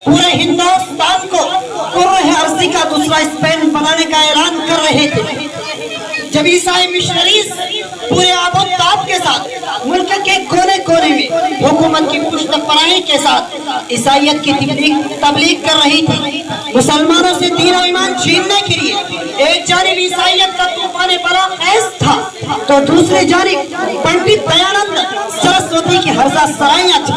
पूरे हिंदुस्तान को कुर्र अर्जी का दूसरा स्पेन बनाने का ऐलान कर रहे थे। जब ईसाई मिशनरीज पूरे आबोताब के साथ मुल्क के कोने कोने में हुकूमत की पुष्ट पनाही के साथ ईसाइयत की तबलीग कर रही थी, मुसलमानों से दीन और ईमान छीनने के लिए एक जानिब ईसाइयत का तूफान बड़ा खैज था तो दूसरी जानिब पंडित दयानंद सरस्वती की हर्जा सराइयां थी।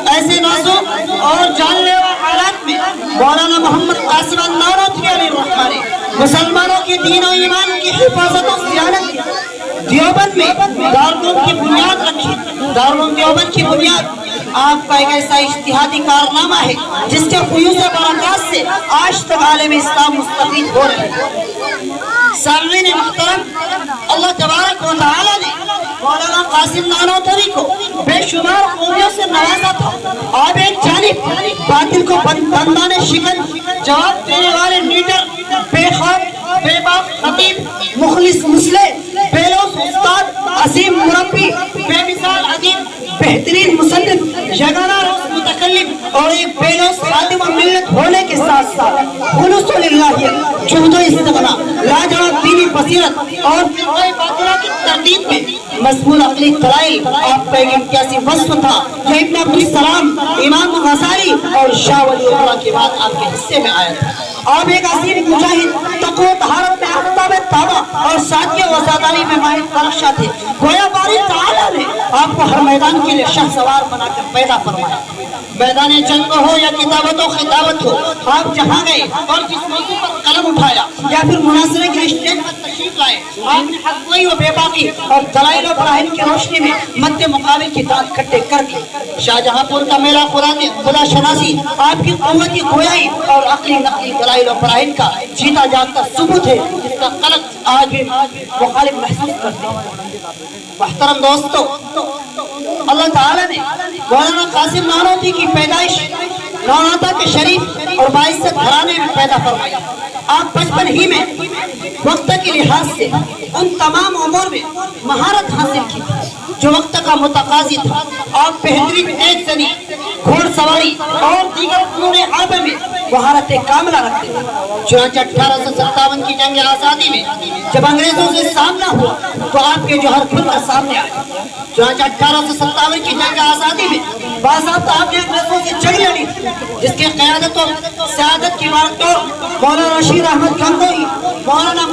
ऐसे नाजुक और जानलेवा हालात में मौलाना मोहम्मद कासिम नानोतवी ने मुसलमानों के दीन और ईमान की हिफाजत और सियानत देवबंद में दारुल की बुनियाद रखी। दारुल देवबंद की बुनियाद आपका एक ऐसा इज्तिहादी कारनामा है जिसके फयूज़ बरक़ात से आज तक आलम इस्लाम मुस्तफ़ीद हो रहे हैं। सामईन मुहतरम, अल्लाह तबारक व तआला ने मौलाना कासिम नानोतवी को बेशुमार खूबियों से नवाजा था। आप एक जानिब बातिल को बंदाने शिकन जवाब देने वाले लीडर, बेखौफ बेबाक खतीब, मुखलिस मुस्लिम, बेलौस उस्ताद, असीम मुरब्बी, बेमिसाल अदीब, बेहतरीन मुसन्निफ, यगाना रोज़ मुतकल्लिम और एक बेलौस खादिम व मिल्लत होने के साथ साथ खुलूस लिल्लाहियत, जुहद व इस्तिग़ना, लाजवाब दीनी बसीरत और फिरक़े बातिला की तरदीद में मज़मून अक़ली दलाइल आपका एक इम्तियाज़ी वस्फ़ था जो इब्न अब्दुल सलाम, इमाम गज़ाली और शाह वली अल्लाह के बाद आपके हिस्से में आया था। आप एक असीम मुजाहिद, तक़वा तहारत में अक़्ताब ताबा और सादगी व ज़ादारी में माहिर तलख़्शा थे। गोया बारी तआला ने आपको हर मैदान के लिए शहसवार बनाकर पैदा फरमाया। मैदान जंग हो या किताबत हो खिताबत हो, आप जहाँ गए और जिस मौजू पर कलम उठाया या फिर मुनाज़रे के स्टेज पर तशरीफ लाए, आपने हक़ गोई व बेबाकी और दलाइल व बराहीन की रोशनी में मद्दे मुक़ाबिल की दाद इकट्ठे कर दी। शाहजहाँपुर का मेला खुदा शनासी आपकी क़ुव्वती गोयाई और अक़ली नक़ली दलाइल व बराहीन का जीता जागता सबूत है जिसका कलक आज भी मुखालिफ महसूस करते हैं। मुहतरम दोस्तों, अल्लाह ताला ने मौलाना कासिम नानोतवी की पैदाइश नौनाता के शरीफ और बाइज़्ज़त घराने में पैदा फरमाई। आप बचपन ही में वक्त के लिहाज से उन तमाम उमूर में महारत हासिल की जो वक्त का मुतकाज़ी था। आप बेहतरीन तेज ज़नी, घोड़सवारी और दीगर फनून अर्ब में महारत कामिला रखते थे। चुनांचे 1857 की जंग आज़ादी में जब अंग्रेजों से सामना हुआ तो आपके जौहर खुलकर सामने आए। चुनांचे 1857 की जंग आज़ादी में बाज़ाब्ता आपने अंग्रेजों से जंग लड़ी जिसके क़यादत और सयादत की बात मौलाना रशीद अहमद गंगोही, मौलाना